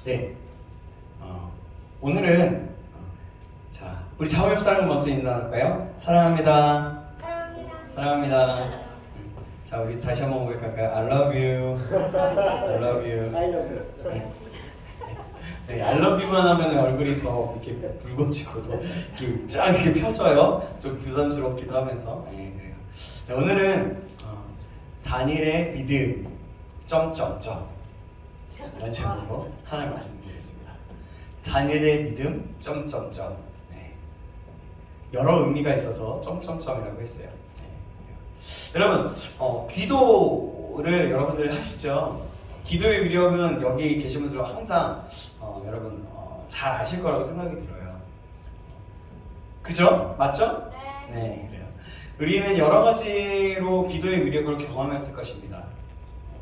네, 오늘은 자 우리 자우협 사랑 먼저 인사할까요? 사랑합니다. 사랑합니다. 사랑합니다. 자 우리 다시 한번 고백할까요? I love you. I love you. I love you. 네, I love you만 하면 얼굴이 더 이렇게 붉어지고 더 이렇게 쫙 이렇게 펴져요. 좀 부담스럽기도 하면서. 네, 그래요. 네, 오늘은 다니엘의 믿음 점점점 이런 제목으로 하나를 말씀드리겠습니다. 다니엘의 믿음 점점점. 네. 여러 의미가 있어서 점점점이라고 했어요. 네. 여러분 기도를 여러분들 하시죠? 기도의 위력은 여기 계신 분들은 항상 여러분 잘 아실 거라고 생각이 들어요. 그죠? 맞죠? 네. 네, 그래요. 우리는 여러 가지로 기도의 위력을 경험했을 것입니다.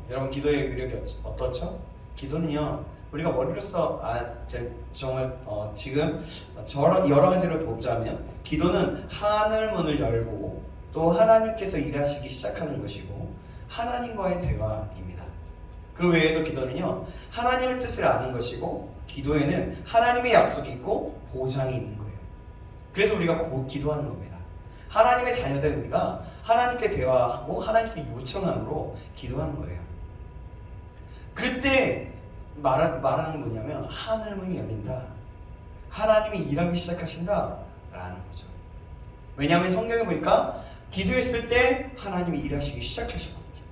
여러분 기도의 위력이 어떻죠? 기도는요 우리가 머리로서 정말 지금 여러 가지를 보자면 기도는 하늘 문을 열고 또 하나님께서 일하시기 시작하는 것이고 하나님과의 대화입니다. 그 외에도 기도는요 하나님의 뜻을 아는 것이고 기도에는 하나님의 약속이 있고 보장이 있는 거예요. 그래서 우리가 기도하는 겁니다. 하나님의 자녀된 우리가 하나님께 대화하고 하나님께 요청함으로 기도하는 거예요. 그때 말하는 건 뭐냐면 하늘문이 열린다, 하나님이 일하기 시작하신다 라는 거죠. 왜냐하면 성경에 보니까 기도했을 때 하나님이 일하시기 시작하셨거든요.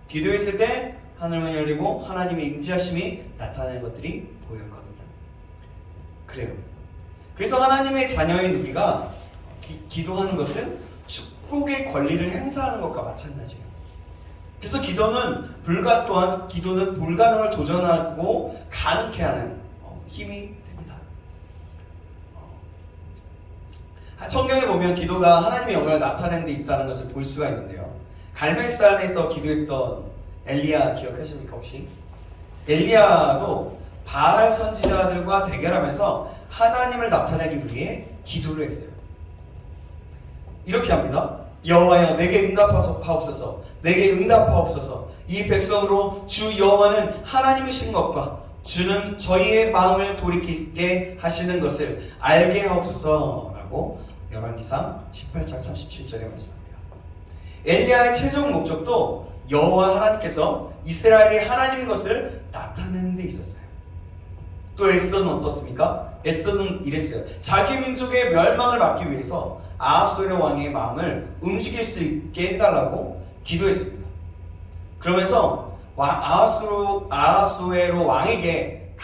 기도했을 때 하늘문이 열리고 하나님의 임재하심이 나타나는 것들이 보였거든요. 그래요. 그래서 하나님의 자녀인 우리가 기도하는 것은 축복의 권리를 행사하는 것과 마찬가지예요. 그래서 기도는 불가능을 도전하고 가능케 하는 힘이 됩니다. 성경에 보면 기도가 하나님의 영광을 나타내는 데 있다는 것을 볼 수가 있는데요. 갈멜산에서 기도했던 엘리야 기억하십니까 혹시? 엘리야도 바알 선지자들과 대결하면서 하나님을 나타내기 위해 기도를 했어요. 이렇게 합니다. 여호와여 내게 응답하옵소서, 내게 응답하옵소서. 이 백성으로 주 여호와는 하나님이신 것과 주는 저희의 마음을 돌이키게 하시는 것을 알게 하옵소서라고 열왕기상 18장 37절에 말씀합니다. 엘리야의 최종 목적도 여호와 하나님께서 이스라엘이 하나님인 것을 나타내는 데 있었어요. 또 에스더는 어떻습니까? 에스더는 이랬어요. 자기 민족의 멸망을 막기 위해서 아하수에로 왕의 마음을 움직일 수 있게 해달라고 기도했습니다. 그러면서 아하수에로 왕에게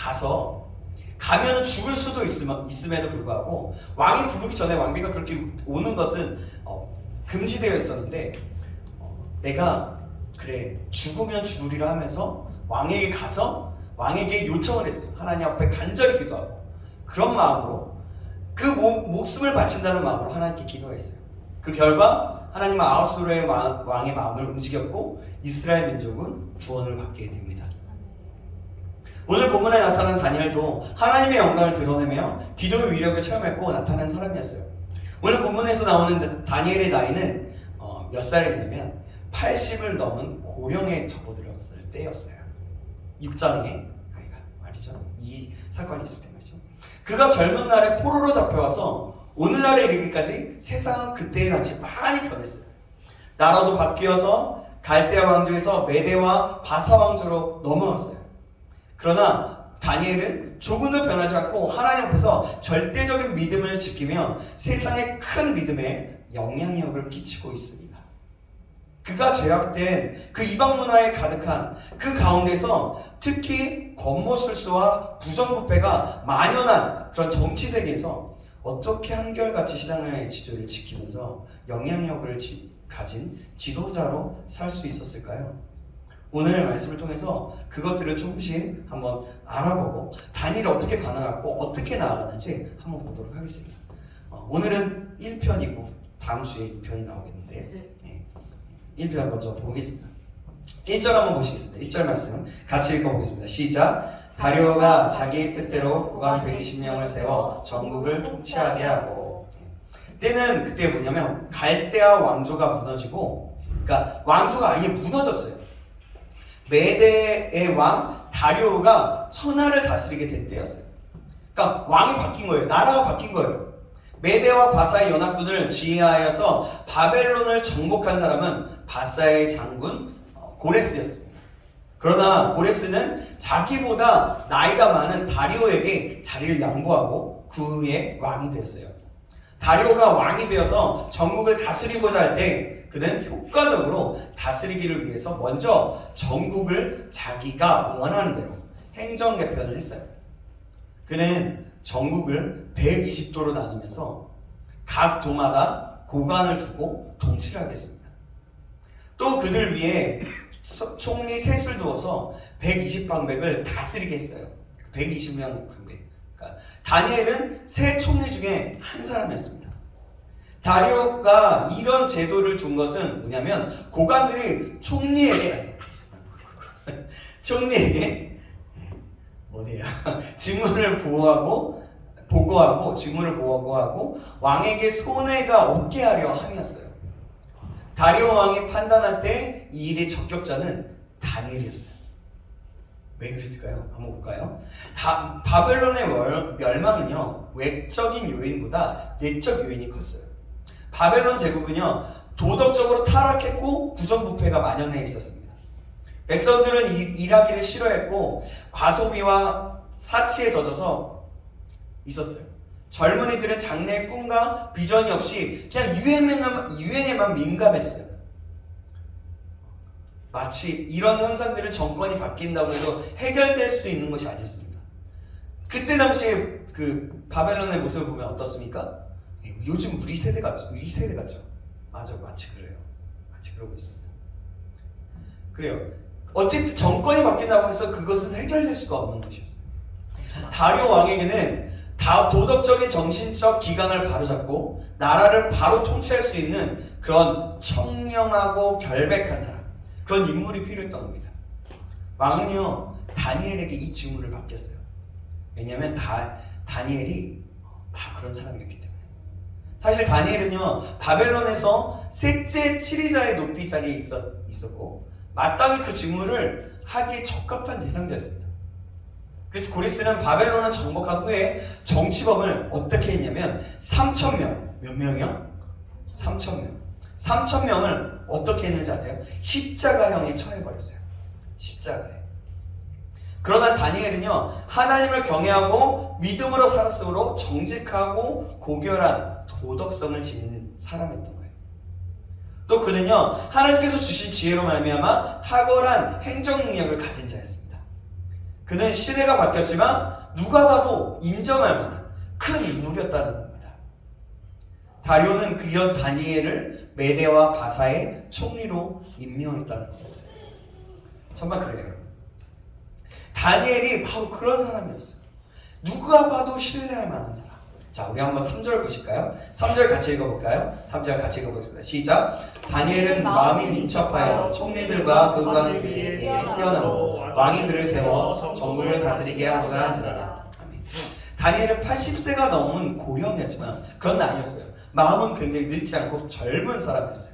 가면은 죽을 수도 있음에도 불구하고 왕이 부르기 전에 왕비가 그렇게 오는 것은 금지되어 있었는데 내가 그래 죽으면 죽으리라 하면서 왕에게 가서 왕에게 요청을 했어요. 하나님 앞에 간절히 기도하고 그런 마음으로 그 목숨을 바친다는 마음으로 하나님께 기도했어요. 그 결과 하나님은 아하수에로 왕의 마음을 움직였고 이스라엘 민족은 구원을 받게 됩니다. 오늘 본문에 나타난 다니엘도 하나님의 영광을 드러내며 기도의 위력을 체험했고 나타난 사람이었어요. 오늘 본문에서 나오는 다니엘의 나이는 몇 살이었냐면 80을 넘은 고령에 접어들었을 때였어요. 6장의 아이가 말이죠. 이 사건이 있을 때 말이죠. 그가 젊은 날에 포로로 잡혀와서 오늘날에 이르기까지 세상은 그때의 당시 많이 변했어요. 나라도 바뀌어서 갈대아 왕조에서 메대와 바사 왕조로 넘어갔어요. 그러나 다니엘은 조금도 변하지 않고 하나님 앞에서 절대적인 믿음을 지키며 세상의 큰 믿음에 영향력을 끼치고 있습니다. 그가 죄악된 그 이방 문화에 가득한 그 가운데서 특히 권모술수와 부정부패가 만연한 그런 정치 세계에서 어떻게 한결같이 신앙의 지조를 지키면서 영향력을 가진 지도자로 살 수 있었을까요? 오늘 말씀을 통해서 그것들을 조금씩 한번 알아보고 다니엘이 어떻게 반응하고 어떻게 나아가는지 한번 보도록 하겠습니다. 오늘은 1편이고 다음 주에 2편이 나오겠는데 1편 먼저 보겠습니다. 1절 한번 보시겠습니다. 1절 말씀 같이 읽어보겠습니다. 시작. 다리오가 자기 뜻대로 국왕 120명을 세워 전국을 통치하게 하고 때는 그때 뭐냐면 갈대아 왕조가 무너지고 그러니까 왕조가 아예 무너졌어요. 메대의 왕 다리오가 천하를 다스리게 된 때였어요. 그러니까 왕이 바뀐 거예요. 나라가 바뀐 거예요. 메대와 바사의 연합군을 지휘하여서 바벨론을 정복한 사람은 바사의 장군 고레스였습니다. 그러나 고레스는 자기보다 나이가 많은 다리오에게 자리를 양보하고 그 후에 왕이 되었어요. 다리오가 왕이 되어서 전국을 다스리고자 할 때 그는 효과적으로 다스리기를 위해서 먼저 전국을 자기가 원하는 대로 행정 개편을 했어요. 그는 전국을 120도로 나누면서 각 도마다 고관을 두고 통치를 하겠습니다. 또 그들 위해 총리 셋을 두어서 120방백을 다스리게 했어요. 120명 방백. 그러니까 다니엘은 세 총리 중에 한 사람이었습니다. 다리오가 이런 제도를 둔 것은 뭐냐면 고관들이 총리에게 직무를 보고하고 직무를 보고하고 왕에게 손해가 없게 하려 함이었어요. 다리오 왕이 판단할 때 이 일의 적격자는 다니엘이었어요. 왜 그랬을까요? 한번 볼까요? 바벨론의 멸망은요, 외적인 요인보다 내적 요인이 컸어요. 바벨론 제국은요, 도덕적으로 타락했고 부정부패가 만연해 있었습니다. 백성들은 일하기를 싫어했고 과소비와 사치에 젖어서 있었어요. 젊은이들은 장래의 꿈과 비전이 없이 그냥 유행에만 민감했어요. 마치 이런 현상들은 정권이 바뀐다고 해도 해결될 수 있는 것이 아니었습니다. 그때 당시에 그 바벨론의 모습을 보면 어떻습니까? 요즘 우리 세대 같죠? 맞아, 마치 그래요. 마치 그러고 있습니다. 그래요. 어쨌든 정권이 바뀐다고 해서 그것은 해결될 수가 없는 것이었어요. 다리오 왕에게는 도덕적인 정신적 기강을 바로잡고 나라를 바로 통치할 수 있는 그런 청명하고 결백한 사람, 그런 인물이 필요했던 겁니다. 왕은요, 다니엘에게 이 직무를 맡겼어요. 왜냐하면 다니엘이 그런 사람이었기 때문에. 사실 다니엘은요, 바벨론에서 셋째 치리자의 높이 자리에 있었고 마땅히 그 직무를 하기에 적합한 대상자였습니다. 그래서 고레스는 바벨론을 정복한 후에 정치범을 어떻게 했냐면 3,000명, 몇 명이요? 3,000명. 3,000명을 어떻게 했는지 아세요? 십자가형에 처해버렸어요. 십자가에. 그러나 다니엘은요, 하나님을 경외하고 믿음으로 살았으므로 정직하고 고결한 도덕성을 지닌 사람이었던 거예요. 또 그는요, 하나님께서 주신 지혜로 말미암아 탁월한 행정 능력을 가진 자였습니다. 그는 시대가 바뀌었지만 누가 봐도 인정할 만한 큰 인물이었다는 겁니다. 다리오는 이런 다니엘을 메대와 바사의 총리로 임명했다는 겁니다. 정말 그래요. 다니엘이 바로 그런 사람이었어요. 누가 봐도 신뢰할 만한 사람. 자, 우리 한번 3절 보실까요? 3절 같이 읽어볼까요? 3절 같이 읽어보겠습니다. 시작! 다니엘은 마음이 민첩하여 총리들과 그 관들에게 뛰어나고 왕이 그를 세워 전국을 다스리게 하고자 한지라. 아멘. 다니엘은 80세가 넘은 고령이었지만 그런 나이였어요. 마음은 굉장히 늙지 않고 젊은 사람이었어요.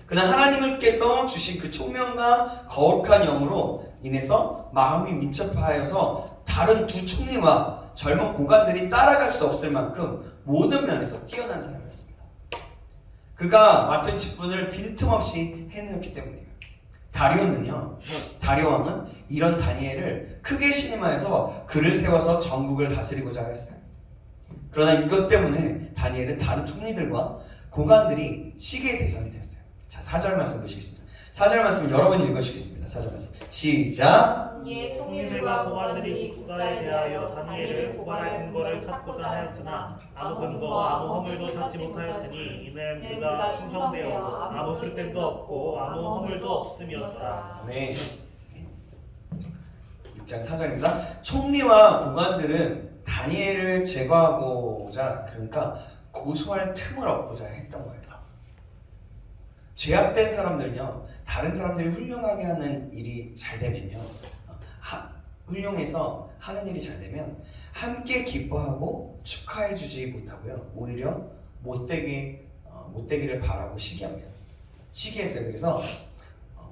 그러나 하나님께서 주신 그 총명과 거룩한 영으로 인해서 마음이 민첩하여서 다른 두 총리와 젊은 고관들이 따라갈 수 없을 만큼 모든 면에서 뛰어난 사람이었습니다. 그가 맡은 직분을 빈틈없이 해내었기 때문이에요. 다리오 왕은 이런 다니엘을 크게 신임하여서 그를 세워서 전국을 다스리고자 했어요. 그러나 이것 때문에 다니엘은 다른 총리들과 고관들이 시기의 대상이 되었어요. 자, 4절 말씀 보시겠습니다. 4절 말씀 여러분이 읽으시겠습니다. 4절 말씀 시작! 이에 총리들과 고관들이 국사에 대하여 다니엘을 고발할 근거를 찾고자 하였으나 아무 근거 아무 허물도 찾지 못하였으니 이는 그가 충성되어 아무 불펜도 없고 아무 허물도 없음이었더라. 네. 6장 4절입니다. 총리와 고관들은 다니엘을 제거하고자, 그러니까 고소할 틈을 얻고자 했던 거예요. 죄악된 사람들은요, 다른 사람들이 훌륭하게 하는 일이 잘 되면요, 훌륭해서 하는 일이 잘 되면 함께 기뻐하고 축하해 주지 못하고요, 오히려 못되기를 바라고 시기합니다. 시기했어요. 그래서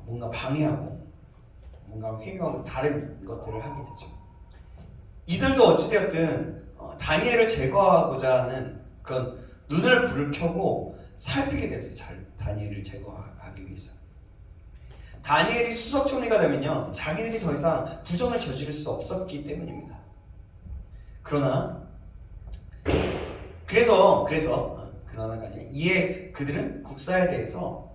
뭔가 방해하고 뭔가 회유하고 다른 것들을 하게 되죠. 이들도 어찌되었든 다니엘을 제거하고자 하는 그런 눈을 불을 켜고 살피게 되었어요. 다니엘을 제거하기 위해서. 다니엘이 수석총리가 되면요, 자기들이 더 이상 부정을 저지를 수 없었기 때문입니다. 그러나가 아니라 이에 그들은 국사에 대해서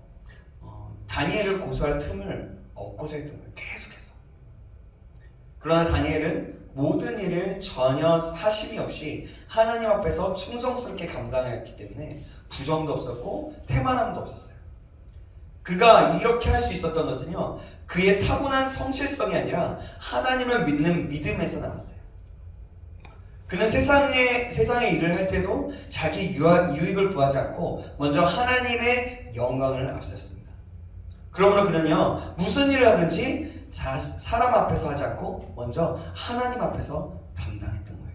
다니엘을 고소할 틈을 얻고자 했던 거예요. 계속해서. 그러나 다니엘은 모든 일을 전혀 사심이 없이 하나님 앞에서 충성스럽게 감당했기 때문에 부정도 없었고 태만함도 없었어요. 그가 이렇게 할 수 있었던 것은요, 그의 타고난 성실성이 아니라 하나님을 믿는 믿음에서 나왔어요. 그는 세상의 일을 할 때도 자기 유익을 구하지 않고 먼저 하나님의 영광을 앞세웠습니다. 그러므로 그는요, 무슨 일을 하든지 사람 앞에서 하지 않고 먼저 하나님 앞에서 담당했던 거예요.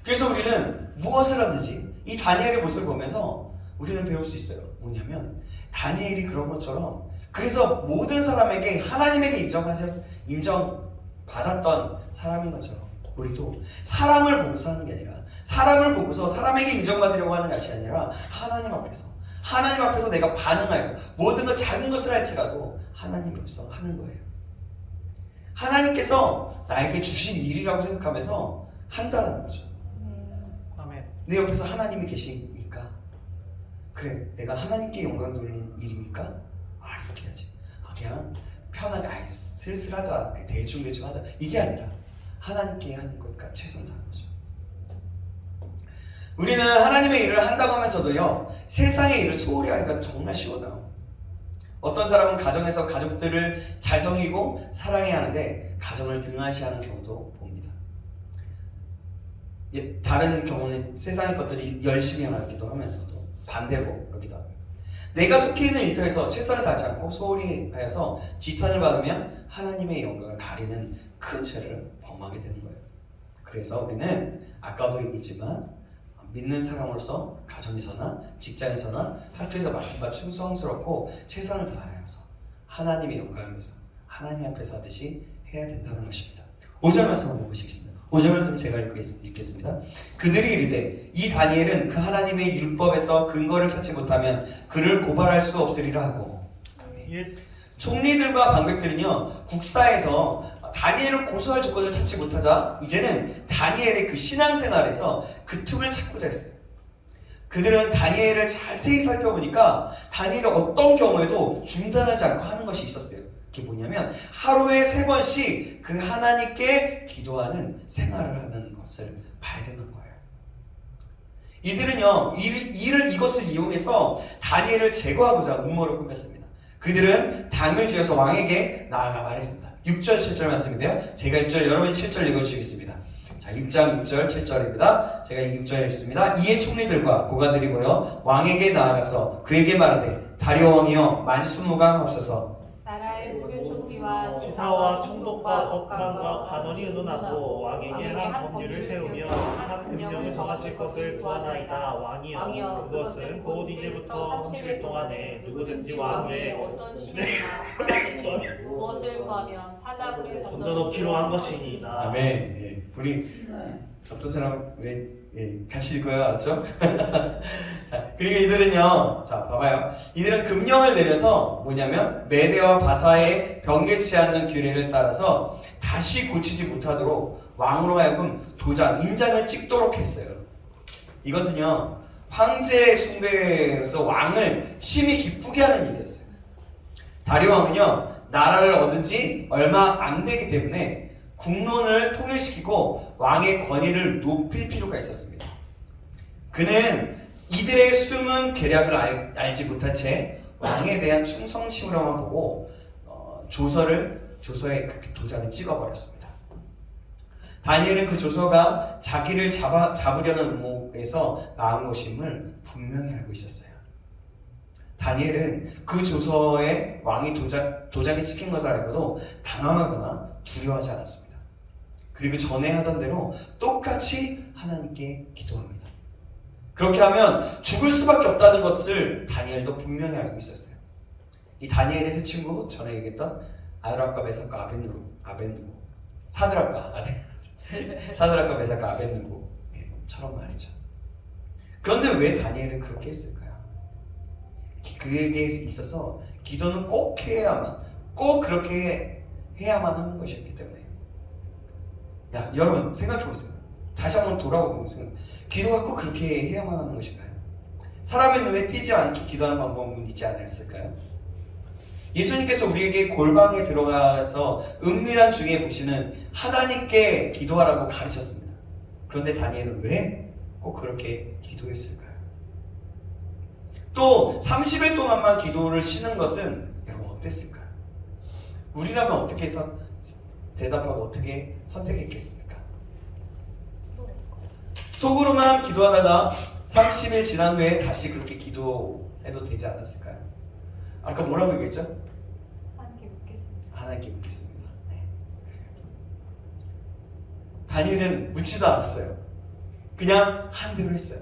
그래서 우리는 무엇을 하든지 이 다니엘의 모습을 보면서 우리는 배울 수 있어요. 뭐냐면 다니엘이 그런 것처럼, 그래서 모든 사람에게 하나님에게 인정받았던 사람인 것처럼 우리도 사람을 보고서 하는 게 아니라, 사람을 보고서 사람에게 인정받으려고 하는 것이 아니라 하나님 앞에서 내가 반응하여서 모든 것, 작은 것을 할지라도 하나님 앞에서 하는 거예요. 하나님께서 나에게 주신 일이라고 생각하면서 한다는 거죠. 아멘. 내 옆에서 하나님이 계시니까, 그래, 내가 하나님께 영광 돌리는 일이니까 이렇게 해야지. 그냥 편하게 슬슬 하자, 대충 하자, 이게 아니라 하나님께 하는 것과 최선을 다하는 거죠. 우리는 하나님의 일을 한다고 하면서도요, 세상의 일을 소홀히 하기가 정말 쉬워요. 어떤 사람은 가정에서 가족들을 잘 섬기고 사랑해야 하는데 가정을 등한시하는 경우도 봅니다. 다른 경우는 세상의 것들을 열심히 하기도 하면서도 반대로 그러기도 하고요. 내가 속해 있는 일터에서 최선을 다하지 않고 소홀히 하여서 지탄을 받으면 하나님의 영광을 가리는 큰 죄를 범하게 되는 거예요. 그래서 우리는 아까도 얘기했지만 믿는 사람으로서 가정에서나 직장에서나 학교에서 맡은 바 충성스럽고 최선을 다하여서 하나님의 영광을 위해서 하나님 앞에서 하듯이 해야 된다는 것입니다. 5절 말씀 한번 보시겠습니다. 5절 말씀 제가 읽겠습니다. 그들이 이르되 이 다니엘은 그 하나님의 율법에서 근거를 찾지 못하면 그를 고발할 수 없으리라 하고. 총리들과 방백들은요, 국사에서 다니엘을 고소할 조건을 찾지 못하자 이제는 다니엘의 그 신앙생활에서 그 틈을 찾고자 했어요. 그들은 다니엘을 자세히 살펴보니까 다니엘은 어떤 경우에도 중단하지 않고 하는 것이 있었어요. 그게 뭐냐면 하루에 3번씩 그 하나님께 기도하는 생활을 하는 것을 발견한 거예요. 이들은요, 이것을 이용해서 다니엘을 제거하고자 음모를 꾸몄습니다. 그들은 당을 지어서 왕에게 나아가 말했습니다. 6절 7절 말씀인데요, 제가 6절 여러분이 7절 읽어주시겠습니다. 자, 6장 6절 7절입니다. 제가 6절 읽습니다. 이에 총리들과 고관들이 모여 왕에게 나아가서 그에게 말하되 다리오 왕이여 만수무강하옵소서. 나라의 모든 총리와 지사와 총독과 법관과 관원이 의논하고 왕에게 한 법률을 세우며 한 금령을 정하실 것을 구하나이다. 왕이여 그것은 곧 이제부터 30일 동안에 누구든지 왕 외에 어떤 시기나 사람에게 무엇을 구하면 사자굴에 던져놓기로 한 것이니이다. 아멘. 우리 어떤 사람 같이 읽어요, 알았죠? 자, 그리고 이들은요, 자, 봐봐요. 이들은 금령을 내려서 뭐냐면 메대와 바사의 병개치 않는 규례를 따라서 다시 고치지 못하도록 왕으로 하여금 인장을 찍도록 했어요. 이것은요, 황제 숭배로서 왕을 심히 기쁘게 하는 일이었어요. 다리오 왕은요, 나라를 얻은 지 얼마 안 되기 때문에 국론을 통일시키고 왕의 권위를 높일 필요가 있었습니다. 그는 이들의 숨은 계략을 알지 못한 채 왕에 대한 충성심으로만 보고 조서에 그 도장을 찍어버렸습니다. 다니엘은 그 조서가 자기를 잡으려는 음모에서 나온 것임을 분명히 알고 있었어요. 다니엘은 그 조서에 왕이 도장이 찍힌 것을 알고도 당황하거나 두려워하지 않았습니다. 그리고 전에 하던 대로 똑같이 하나님께 기도합니다. 그렇게 하면 죽을 수밖에 없다는 것을 다니엘도 분명히 알고 있었어요. 이 다니엘의 새 친구, 전에 얘기했던 아드락과 메삭과 아벤누고 사드락과 사드락과 메삭과 아벤누고처럼 말이죠. 그런데 왜 다니엘은 그렇게 했을까요? 그에게 있어서 기도는 꼭 그렇게 해야만 하는 것이었기 때문에. 여러분 생각해 보세요. 다시 한번 돌아보세요. 기도가 꼭 그렇게 해야만 하는 것인가요? 사람의 눈에 띄지 않게 기도하는 방법은 있지 않았을까요? 예수님께서 우리에게 골방에 들어가서 은밀한 중에 보시는 하나님께 기도하라고 가르쳤습니다. 그런데 다니엘은 왜 꼭 그렇게 기도했을까요? 또 30일 동안만 기도를 쉬는 것은 여러분 어땠을까요? 우리라면 어떻게 해서 대답하고 어떻게 선택했겠습니까? 속으로만 기도하다가 30일 지난 후에 다시 그렇게 기도해도 되지 않았을까요? 아까 뭐라고 얘기했죠? 하나님께 묻겠습니다. 하나님께 묻겠습니다. 네. 다니엘은 묻지도 않았어요. 그냥 한 대로 했어요.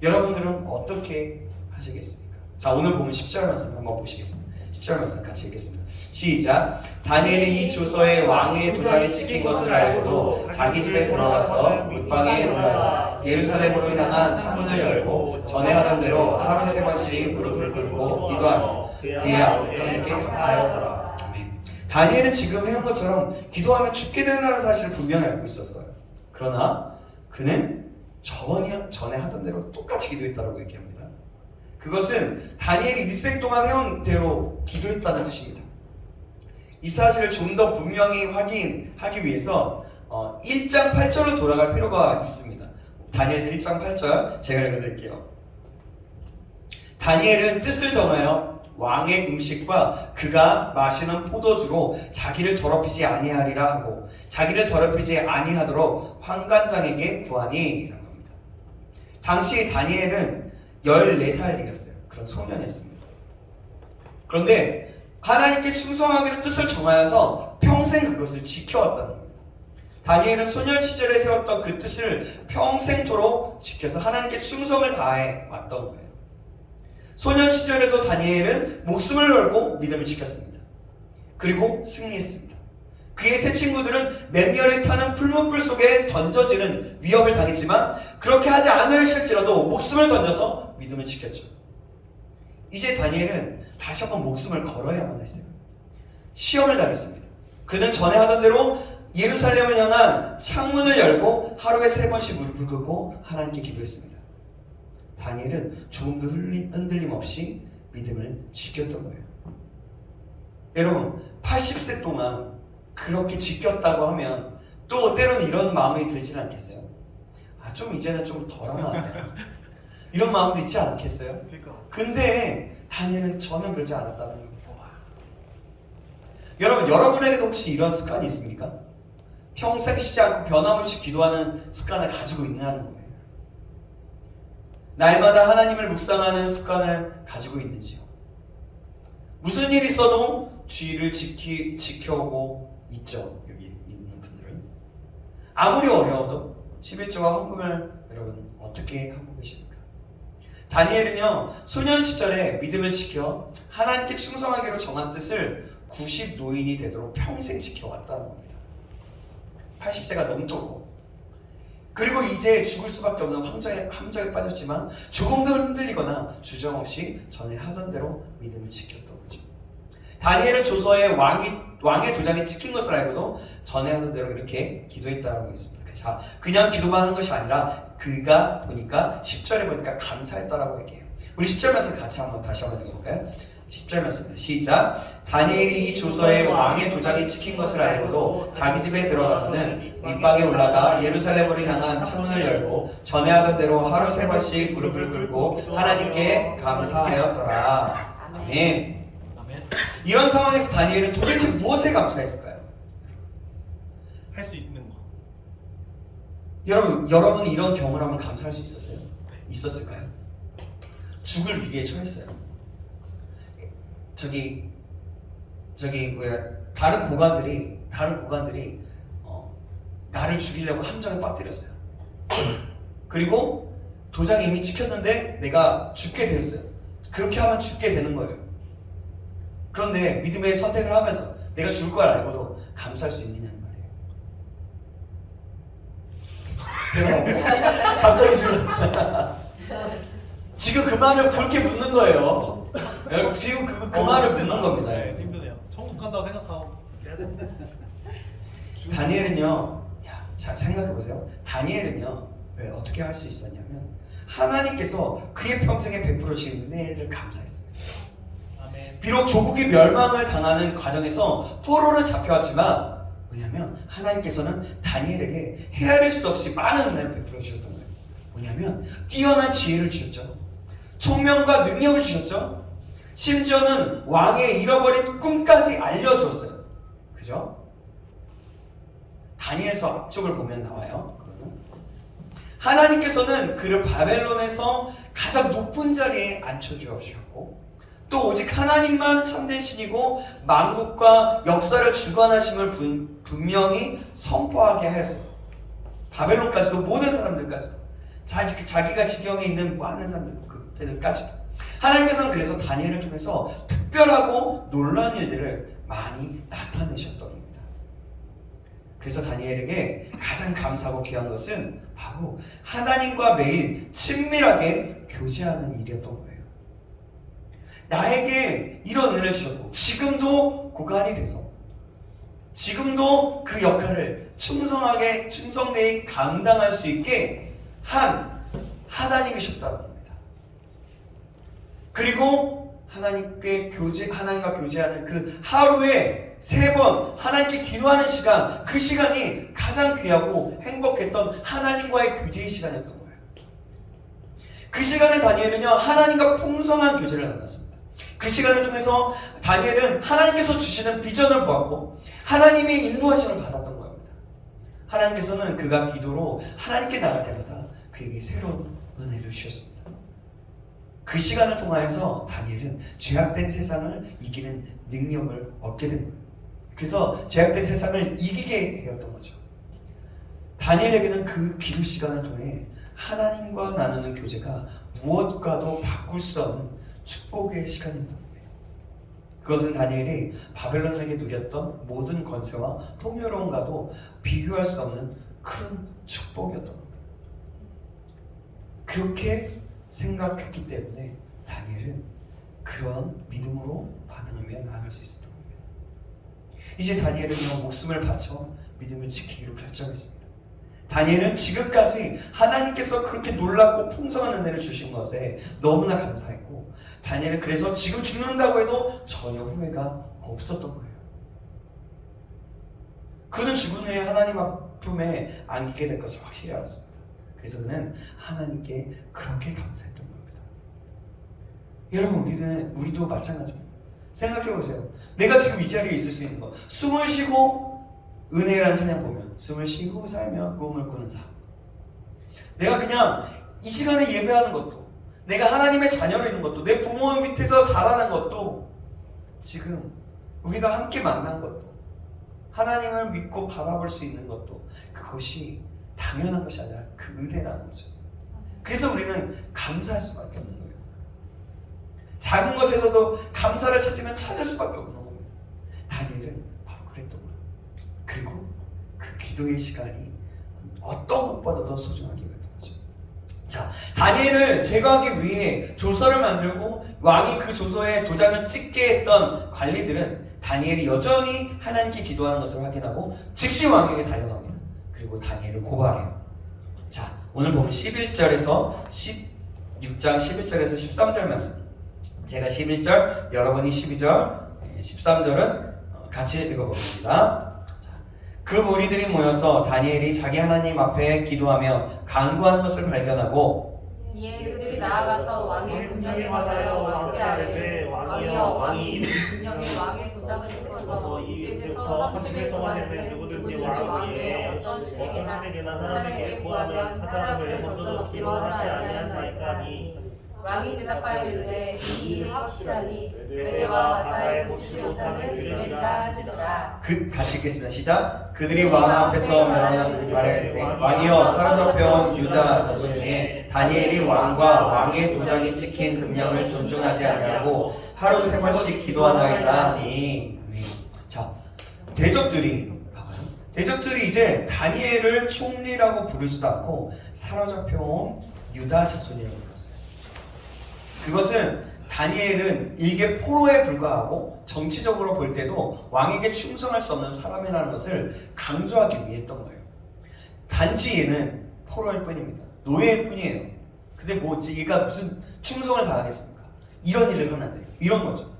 여러분들은 어떻게 하시겠습니까? 자, 오늘 보면 10절 말씀 한번 보시겠습니다. 10절 말씀 같이 읽겠습니다. 시작. 다니엘이 이 조서에 왕의 도장이 찍힌 것을 알고도 자기 집에 들어가서 물방에 올라가 예루살렘으로 향한 창문을 열고 전에 하던 대로 하루 3번씩 무릎을 꿇고 기도하며 그의 하나님께 감사하였더라. 아멘. 다니엘은 지금 해온 것처럼 기도하면 죽게 된다는 사실을 분명히 알고 있었어요. 그러나 그는 전에 하던 대로 똑같이 기도했다고 얘기합니다. 그것은 다니엘이 일생 동안 해온 대로 기도했다는 뜻입니다. 이 사실을 좀 더 분명히 확인하기 위해서 1장 8절로 돌아갈 필요가 있습니다. 다니엘서 1장 8절 제가 읽어드릴게요. 다니엘은 뜻을 정하여 왕의 음식과 그가 마시는 포도주로 자기를 더럽히지 아니하리라 하고 자기를 더럽히지 아니하도록 환관장에게 구하니 라는 겁니다. 당시 다니엘은 14살이었어요. 그런 소년이었습니다. 그런데 하나님께 충성하기로 뜻을 정하여서 평생 그것을 지켜왔다는 겁니다. 다니엘은 소년 시절에 세웠던 그 뜻을 평생토록 지켜서 하나님께 충성을 다해 왔던 거예요. 소년 시절에도 다니엘은 목숨을 걸고 믿음을 지켰습니다. 그리고 승리했습니다. 그의 세 친구들은 맹렬히 타는 풀무불 속에 던져지는 위협을 당했지만 그렇게 하지 않으실지라도 목숨을 던져서 믿음을 지켰죠. 이제 다니엘은 다시 한번 목숨을 걸어야만 했어요. 시험을 당했습니다. 그는 전에 하던 대로 예루살렘을 향한 창문을 열고 하루에 3번씩 무릎을 꿇고 하나님께 기도했습니다. 다니엘은 조금도 흔들림 없이 믿음을 지켰던 거예요. 여러분 80세 동안 그렇게 지켰다고 하면 또 때로는 이런 마음이 들지는 않겠어요? 좀 이제는 좀 덜하면 안 돼요? 이런 마음도 있지 않겠어요? 근데 다니엘은 전혀 그러지 않았다는 겁니다. 여러분에게도 혹시 이런 습관이 있습니까? 평생 쉬지 않고 변함없이 기도하는 습관을 가지고 있는 거예요. 날마다 하나님을 묵상하는 습관을 가지고 있는지요? 무슨 일이 있어도 주의를 지켜오고 있죠. 여기 있는 분들은. 아무리 어려워도 11조와 헌금을 여러분 어떻게 하고 계십니까? 다니엘은요 소년 시절에 믿음을 지켜 하나님께 충성하기로 정한 뜻을 90노인이 되도록 평생 지켜왔다는 겁니다. 80세가 넘도록. 그리고 이제 죽을 수밖에 없는 함정에 빠졌지만 조금도 흔들리거나 주저없이 전에 하던 대로 믿음을 지켰던 거죠. 다니엘은 조서에 왕의 도장이 찍힌 것을 알고도 전에 하던 대로 이렇게 기도했다고 했습니다. 자, 그냥 기도만 한 것이 아니라 그가 보니까 10절에 보니까 감사했다라고 얘기해요. 우리 10절 말씀 다시 한번 읽어볼까요? 10절 말씀입니다. 시작. 다니엘이 이 조서에 왕의 도장이 찍힌 것을 알고도 자기 집에 들어가서는 윗방에 올라가 예루살렘으로 향한 창문을 열고 전에 하던 대로 하루 3번씩 무릎을 꿇고 하나님께 감사하였더라. 아멘. 이런 상황에서 다니엘은 도대체 무엇에 감사했을까요? 할 수 있는 거. 여러분 이런 경험을 하면 감사할 수 있었어요? 있었을까요? 죽을 위기에 처했어요. 다른 고관들이 나를 죽이려고 함정에 빠뜨렸어요. 그리고 도장이 이미 찍혔는데 내가 죽게 되었어요. 그렇게 하면 죽게 되는 거예요. 그런데 믿음의 선택을 하면서 내가 죽을 걸 알고도 감사할 수 있느냐는 말이에요. 대단하다. 갑자기 줄었어. 지금 그 말을 그렇게 묻는 거예요. 여러분 지금 그 말을 묻는 겁니다. 힘드네요. 천국 간다고 생각하고 해야 돼. 다니엘은요, 자 생각해 보세요. 다니엘은요, 왜 어떻게 할 수 있었냐면 하나님께서 그의 평생에 베풀어 주신 은혜를 감사했어요. 아멘. 비록 조국이 멸망을 당하는 과정에서 포로는 잡혀왔지만 뭐냐면 하나님께서는 다니엘에게 헤아릴 수 없이 많은 은혜를 베풀어 주셨던 거예요. 뭐냐면 뛰어난 지혜를 주셨죠. 총명과 능력을 주셨죠. 심지어는 왕의 잃어버린 꿈까지 알려주었어요. 그죠? 다니엘서 앞쪽을 보면 나와요. 그거는. 하나님께서는 그를 바벨론에서 가장 높은 자리에 앉혀주셨고 또 오직 하나님만 참된 신이고 만국과 역사를 주관하심을 분명히 선포하게 하였어요. 바벨론까지도 모든 사람들까지도 자기가 지경에 있는 많은 사람들까지도 하나님께서는 그래서 다니엘을 통해서 특별하고 놀라운 일들을 많이 나타내셨던 겁니다. 그래서 다니엘에게 가장 감사하고 귀한 것은 바로 하나님과 매일 친밀하게 교제하는 일이었던 거예요. 나에게 이런 은혜를 주셨고 지금도 고관이 돼서 지금도 그 역할을 충성되이 감당할 수 있게 한 하나님이셨다는 겁니다. 그리고 하나님과 교제하는 그 하루에 3번 하나님께 기도하는 시간, 그 시간이 가장 귀하고 행복했던 하나님과의 교제의 시간이었던 거예요. 그 시간에 다니엘은요, 하나님과 풍성한 교제를 나눴습니다. 그 시간을 통해서 다니엘은 하나님께서 주시는 비전을 보았고 하나님의 인도하심을 받았던 겁니다. 하나님께서는 그가 기도로 하나님께 나갈 때마다 그에게 새로운 은혜를 주셨습니다. 그 시간을 통하여서 다니엘은 죄악된 세상을 이기는 능력을 얻게 된 거예요. 그래서 죄악된 세상을 이기게 되었던 거죠. 다니엘에게는 그 기도 시간을 통해 하나님과 나누는 교제가 무엇과도 바꿀 수 없는 축복의 시간이었던 겁니다. 그것은 다니엘이 바벨론에게 누렸던 모든 권세와 풍요로움과도 비교할 수 없는 큰 축복이었던 겁니다. 그렇게 생각했기 때문에 다니엘은 그런 믿음으로 반응하며 나아갈 수 있었던 겁니다. 이제 다니엘은 목숨을 바쳐 믿음을 지키기로 결정했습니다. 다니엘은 지금까지 하나님께서 그렇게 놀랍고 풍성한 은혜를 주신 것에 너무나 감사했고 다니엘은 그래서 지금 죽는다고 해도 전혀 후회가 없었던 거예요. 그는 죽은 후에 하나님 품에 안기게 될 것을 확실히 알았습니다. 그래서 그는 하나님께 그렇게 감사했던 겁니다. 여러분 우리도 마찬가지입니다. 생각해보세요. 내가 지금 이 자리에 있을 수 있는 것, 숨을 쉬고 은혜라는 찬양 보면 숨을 쉬고 살며 꿈을 꾸는 삶, 내가 그냥 이 시간에 예배하는 것도, 내가 하나님의 자녀로 있는 것도, 내 부모 밑에서 자라는 것도, 지금 우리가 함께 만난 것도, 하나님을 믿고 바라볼 수 있는 것도 그것이 당연한 것이 아니라 그 은혜라는 거죠. 그래서 우리는 감사할 수밖에 없는 거예요. 작은 것에서도 감사를 찾으면 찾을 수밖에 없는 겁니다. 다니엘은 바로 그랬던 거예요. 그리고 그 기도의 시간이 어떤 것보다도 소중하게 여겼던 거죠. 자, 다니엘을 제거하기 위해 조서를 만들고 왕이 그 조서에 도장을 찍게 했던 관리들은 다니엘이 여전히 하나님께 기도하는 것을 확인하고 즉시 왕에게 달려갑니다. 그리고 다니엘을 고발해요. 자, 오늘 보면 11절에서 16장 11절에서 13절 말씀, 제가 11절, 여러분이 12절, 13절은 같이 읽어보겠습니다. 그 무리들이 모여서 다니엘이 자기 하나님 앞에 기도하며 간구하는 것을 발견하고 이에 그들이 나아가서 왕의 분명에 받아여 왕께 아뢰되 왕이여 왕이 분명히 왕의 도장을 찍어서 이제부터 30일 동안에는 누구든지 왕을 위해 어떤 신에게나 사람에게 구하면 사자를 먼저 넣기로 하지 아니하나이까니 왕이 대답하여 이르되 이 일이 확실하니 메대와 바사에 고치지 못하는 유령이라 하지라. 같이 읽겠습니다. 시작. 그들이 왕 앞에서 멸하는 말할 때 왕이여 사로잡혀온 유다 자손 중에 다니엘이 왕과 왕의 도장이 찍힌 금령을 존중하지 아니하고 하루 3번씩 기도하나이다 하니. 아멘. 자, 대적들이 이제 다니엘을 총리라고 부르지도 않고 사로잡혀온 유다 자손이라고 불렀어요. 그것은 다니엘은 일개 포로에 불과하고 정치적으로 볼 때도 왕에게 충성할 수 없는 사람이라는 것을 강조하기 위해 했던 거예요. 단지 얘는 포로일 뿐입니다. 노예일 뿐이에요. 근데 뭐 얘가 무슨 충성을 다하겠습니까? 이런 일을 하는데 이런 거죠.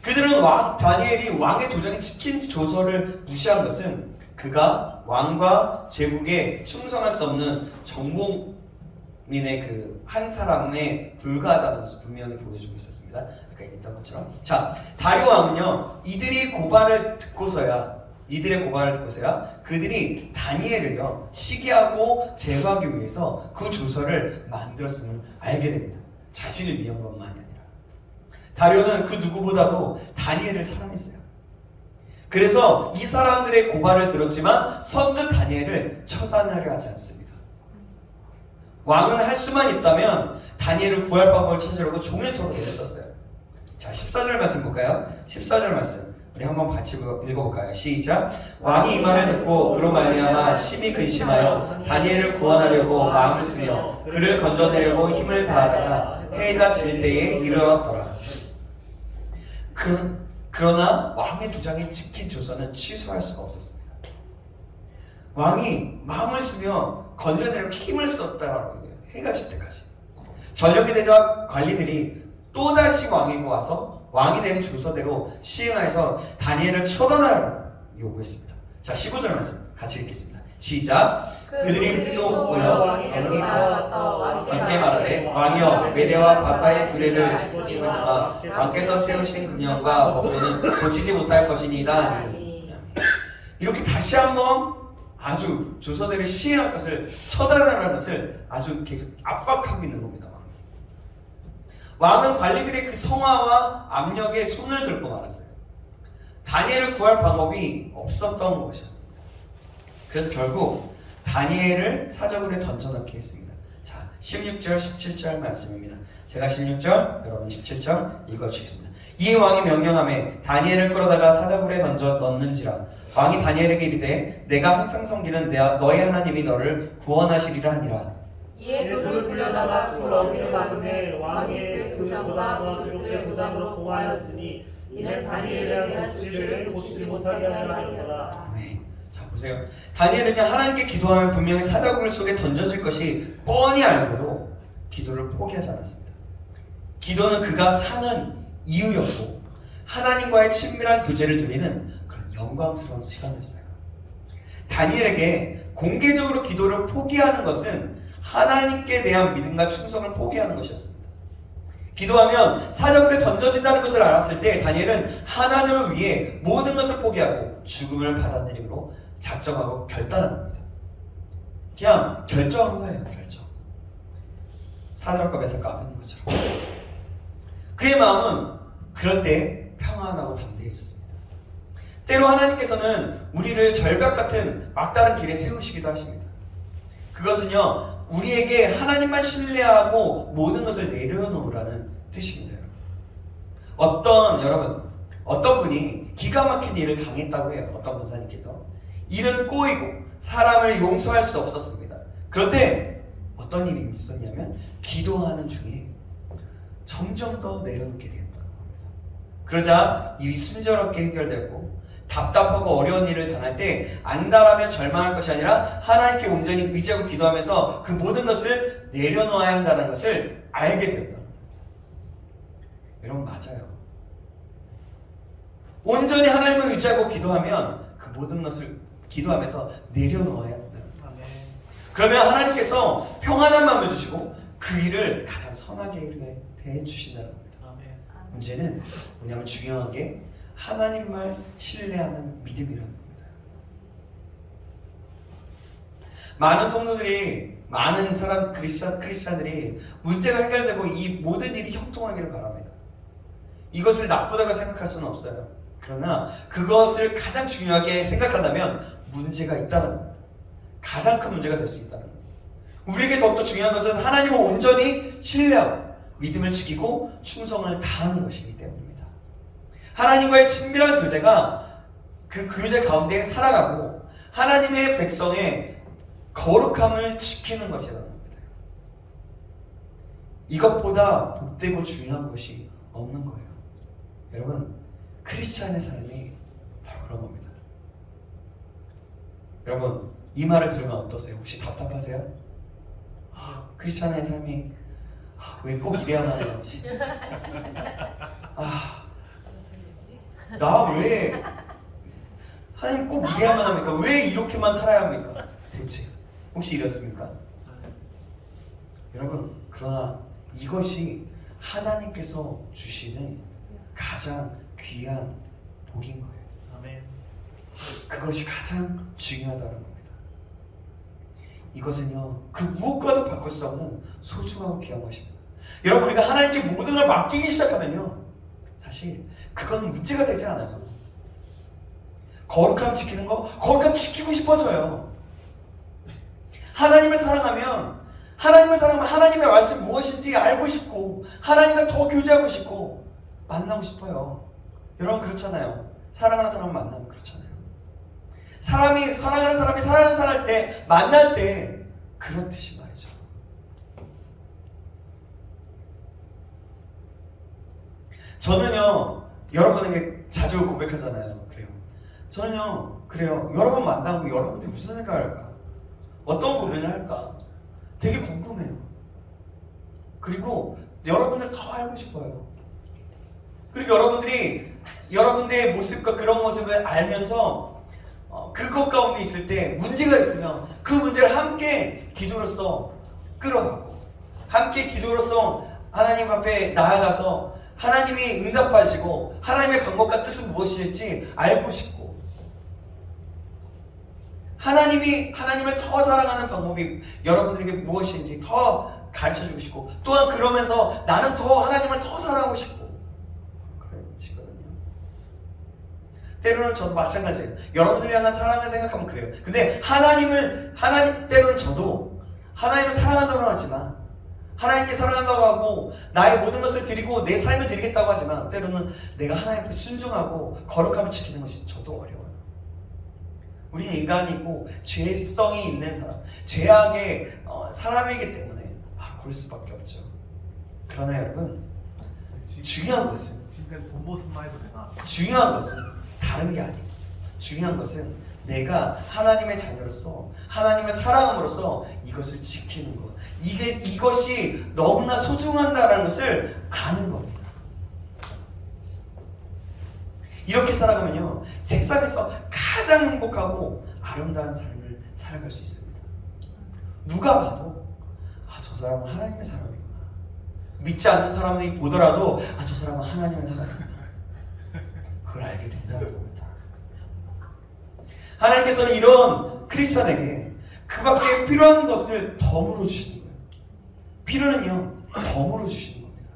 그들은 다니엘이 왕의 도장에 찍힌 조서를 무시한 것은 그가 왕과 제국에 충성할 수 없는 정복민의 그 한 사람에 불과하다는 것을 분명히 보여주고 있었습니다. 아까 얘기했던 것처럼. 자, 다리오 왕은요, 이들의 고발을 듣고서야 그들이 다니엘을요 시기하고 제거하기 위해서 그 조서를 만들었음을 알게 됩니다. 자신을 위한 것만이 아니라. 다리오는 그 누구보다도 다니엘을 사랑했어요. 그래서 이 사람들의 고발을 들었지만 선뜻 다니엘을 처단하려 하지 않습니다. 왕은 할 수만 있다면 다니엘을 구할 방법을 찾으려고 종일토록 애썼어요. 자, 14절 말씀 볼까요? 14절 말씀 우리 한번 같이 읽어볼까요? 시작. 왕이 이 말을 듣고 그로 말미암아 심히 근심하여 다니엘을 구원하려고 마음을 쓰며 그를 건져내려고 힘을 다하다가 해가 질 때에 이르렀더라. 그러나 왕의 도장에 찍힌 조서는 취소할 수가 없었습니다. 왕이 마음을 쓰며 건져내려고 힘을 썼다라고 얘기해요. 해가 질 때까지. 전력이 되자 관리들이 또다시 왕에게 와서 왕이 내린 조서대로 시행하여서 다니엘을 처단하라고 요구했습니다. 자, 15절 말씀 같이 읽겠습니다. 시작. 그들이 또 모여 왕에게 말하되 왕이여 메대와 바사의 규례를 지키거니와 왕께서 세우신 금령과 법도는 고치지 못할 것이니이다 하니. 이렇게 다시 한번 아주 조서대로 시행할 것을 처단하라는 것을 아주 계속 압박하고 있는 겁니다. 왕은 관리들의 그 성화와 압력에 손을 들고 말았어요. 다니엘을 구할 방법이 없었던 것이었습니다. 그래서 결국 다니엘을 사자굴에 던져넣게 했습니다. 자, 16절, 17절 말씀입니다. 제가 16절, 여러분 17절 읽어주시겠습니다. 이 왕이 명령하매 다니엘을 끌어다가 사자굴에 던져 넣는지라. 왕이 다니엘에게 이르되 내가 항상 섬기는 너의 하나님이 너를 구원하시리라 하니라. 이에 돌을 굴려다가 그 어기를 받으매 왕의 그 도장과 그족의 도장으로 보호하였으니 이는 다니엘에 대한 조치를 고치지 못하게 하려 함이라. 아멘. 자, 보세요. 다니엘은요 하나님께 기도하면 분명히 사자굴 속에 던져질 것이 뻔히 알고도 기도를 포기하지 않았습니다. 기도는 그가 사는 이유였고 하나님과의 친밀한 교제를 누리는 그런 영광스러운 시간이었어요. 다니엘에게 공개적으로 기도를 포기하는 것은 하나님께 대한 믿음과 충성을 포기하는 것이었습니다. 기도하면 사자굴에 던져진다는 것을 알았을 때 다니엘은 하나님을 위해 모든 것을 포기하고 죽음을 받아들이기로 작정하고 결단한 겁니다. 그냥 결정한 거예요. 결정. 사드락과 메삭과 아벤노고처럼. 그의 마음은 그럴 때 평안하고 담대해졌습니다. 때로 하나님께서는 우리를 절벽 같은 막다른 길에 세우시기도 하십니다. 그것은요 우리에게 하나님만 신뢰하고 모든 것을 내려놓으라는 뜻입니다. 여러분 어떤 분이 기가 막힌 일을 당했다고 해요. 어떤 권사님께서 일은 꼬이고 사람을 용서할 수 없었습니다. 그런데 어떤 일이 있었냐면 기도하는 중에 점점 더 내려놓게 되었다고 합니다. 그러자 일이 순조롭게 해결되었고 답답하고 어려운 일을 당할 때 안달하며 절망할 것이 아니라 하나님께 온전히 의지하고 기도하면서 그 모든 것을 내려놓아야 한다는 것을 알게 되었다. 여러분 맞아요. 온전히 하나님을 의지하고 기도하면 그 모든 것을 기도하면서 내려놓아야 한다. 그러면 하나님께서 평안한 마음을 주시고 그 일을 가장 선하게 해주신다는 겁니다. 문제는 뭐냐면 중요한 게 하나님만 신뢰하는 믿음이라는 겁니다. 많은 성도들이 많은 사람 크리스찬들이 문제가 해결되고 이 모든 일이 형통하기를 바랍니다. 이것을 나쁘다고 생각할 수는 없어요. 그러나 그것을 가장 중요하게 생각한다면 문제가 있다는 겁니다. 가장 큰 문제가 될 수 있다는 겁니다. 우리에게 더욱더 중요한 것은 하나님을 온전히 신뢰하고 믿음을 지키고 충성을 다하는 것이기 때문입니다. 하나님과의 친밀한 교제가 그 교제 가운데 살아가고 하나님의 백성의 거룩함을 지키는 것이라는 겁니다. 이것보다 복되고 중요한 것이 없는 거예요. 여러분, 크리스찬의 삶이 바로 그런 겁니다. 여러분, 이 말을 들으면 어떠세요? 혹시 답답하세요? 크리스찬의 삶이 왜 꼭 이래야만 하는지, 나 왜 하나님 꼭 이래야만 합니까? 왜 이렇게만 살아야 합니까? 대체 혹시 이렇습니까? 여러분, 그러나 이것이 하나님께서 주시는 가장 귀한 복인 거예요. 아멘. 그것이 가장 중요하다는 겁니다. 이것은요, 그 무엇과도 바꿀 수 없는 소중하고 귀한 것입니다. 여러분, 우리가 하나님께 모든 걸 맡기기 시작하면요, 사실 그건 문제가 되지 않아요. 거룩함 지키는 거, 거룩함 지키고 싶어져요. 하나님을 사랑하면 하나님의 말씀 무엇인지 알고 싶고 하나님과 더 교제하고 싶고 만나고 싶어요. 여러분, 그렇잖아요. 사랑하는 사람 만나면 그렇잖아요. 사람이 사랑하는 사람을 때 만날 때 그렇듯이 말이죠. 저는요, 여러분에게 자주 고백하잖아요. 그래요. 저는요, 그래요. 여러분 만나고 여러분들이 무슨 생각을 할까? 어떤 고민을 할까? 되게 궁금해요. 그리고 여러분들 더 알고 싶어요. 그리고 여러분들의 모습과 그런 모습을 알면서 그것 가운데 있을 때 문제가 있으면 그 문제를 함께 기도로서 끌어가고 함께 기도로서 하나님 앞에 나아가서 하나님이 응답하시고 하나님의 방법과 뜻은 무엇일지 알고 싶고 하나님을 더 사랑하는 방법이 여러분들에게 무엇인지 더 가르쳐주고 싶고 또한 그러면서 나는 더 하나님을 더 사랑하고 싶고 그렇지거든요. 때로는 저도 마찬가지예요. 여러분들을 향한 사랑을 생각하면 그래요. 근데 때로는 저도 하나님을 사랑한다고 하지만 하나님께 사랑한다고 하고 나의 모든 것을 드리고 내 삶을 드리겠다고 하지만 때로는 내가 하나님 앞에 순종하고 거룩함을 지키는 것이 저도 어려워요. 우리는 인간이고 죄성이 있는 사람, 죄악의 사람이기 때문에 그럴 수밖에 없죠. 그러나 여러분, 중요한 것은 지금까지 본 모습만 해도 되나? 중요한 것은 다른 게 아니에요. 중요한 것은 내가 하나님의 자녀로서 하나님을 사랑함으로써 이것을 지키는 것. 이것이 너무나 소중하다는 것을 아는 겁니다. 이렇게 살아가면요, 세상에서 가장 행복하고 아름다운 삶을 살아갈 수 있습니다. 누가 봐도 저 사람은 하나님의 사람이구나. 믿지 않는 사람들이 보더라도 저 사람은 하나님의 사람이구나. 그걸 알게 된다는 겁니다. 하나님께서는 이런 크리스천에게 그밖에 필요한 것을 덤으로 주시는 거예요. 필요는요, 덤으로 주시는 겁니다.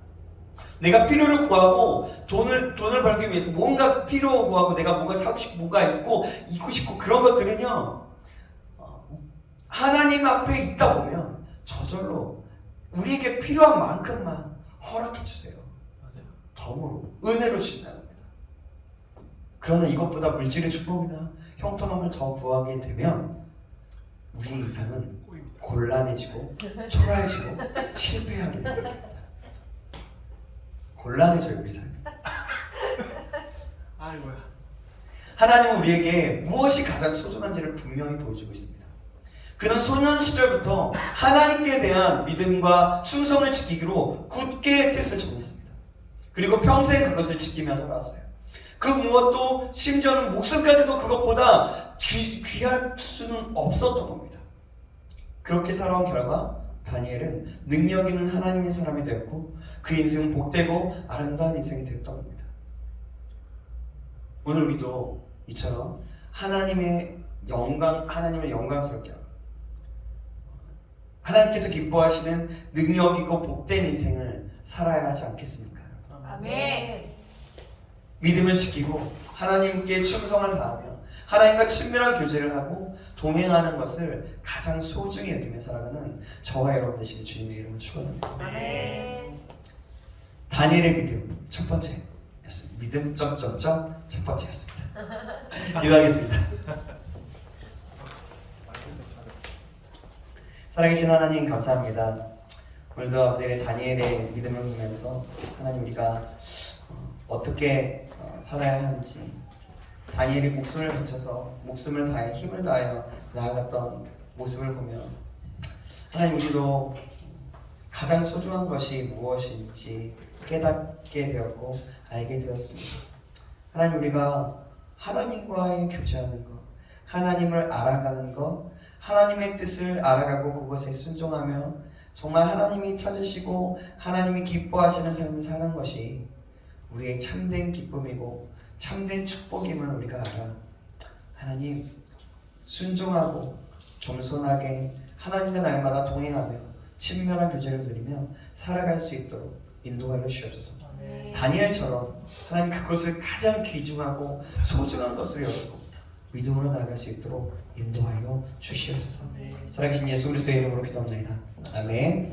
내가 필요를 구하고 돈을 벌기 위해서 뭔가 필요 구하고 내가 뭔가 사고 싶고 뭐가 있고 싶고 그런 것들은요, 하나님 앞에 있다 보면 저절로 우리에게 필요한 만큼만 허락해 주세요. 맞아요. 덤으로 은혜로 주신다는 겁니다. 그러나 이것보다 물질의 축복이나 형통함을 더 구하게 되면 우리의 인생은 곤란해지고 초라해지고 실패하게 됩니다. 곤란해져요, 우리 삶이. 아이고야. 하나님은 우리에게 무엇이 가장 소중한지를 분명히 보여주고 있습니다. 그는 소년 시절부터 하나님께 대한 믿음과 충성을 지키기로 굳게 뜻을 정했습니다. 그리고 평생 그것을 지키며 살아왔어요. 그 무엇도 심지어는 목숨까지도 그것보다 귀할 수는 없었던 겁니다. 그렇게 살아온 결과 다니엘은 능력 있는 하나님의 사람이 되었고 그 인생은 복되고 아름다운 인생이 되었던 겁니다. 오늘 우리도 이처럼 하나님을 영광스럽게 하고 하나님께서 기뻐하시는 능력 있고 복된 인생을 살아야 하지 않겠습니까? 아멘. 믿음을 지키고 하나님께 충성을 다하며 하나님과 친밀한 교제를 하고 동행하는 것을 가장 소중히 여기며 살아가는 저와 여러분 되시길 주님의 이름으로 축원합니다. 아멘. 다니엘의 믿음 첫 번째였습니다. 믿음 첫 번째였습니다. 기도하겠습니다. 살아계신 하나님 감사합니다. 오늘도 아버지의 다니엘의 믿음을 보면서 하나님 우리가 어떻게 살아야 하는지 다니엘이 목숨을 바쳐서 목숨을 다해 힘을 다하여 나아갔던 모습을 보며 하나님 우리도 가장 소중한 것이 무엇인지 깨닫게 되었고 알게 되었습니다. 하나님 우리가 하나님과의 교제하는 것, 하나님을 알아가는 것, 하나님의 뜻을 알아가고 그것에 순종하며 정말 하나님이 찾으시고 하나님이 기뻐하시는 삶을 사는 것이 우리의 참된 기쁨이고 참된 축복임을 우리가 알아. 하나님 순종하고 겸손하게 하나님과 날마다 동행하며 친밀한 교제를 누리며 살아갈 수 있도록 인도하여 주옵소서. 다니엘처럼 하나님 그것을 가장 귀중하고 소중한 것으로 여기고 믿음으로 나아갈 수 있도록 인도하여 주시옵소서. 살아계신 예수 그리스도의 이름으로 기도합니다. 아멘.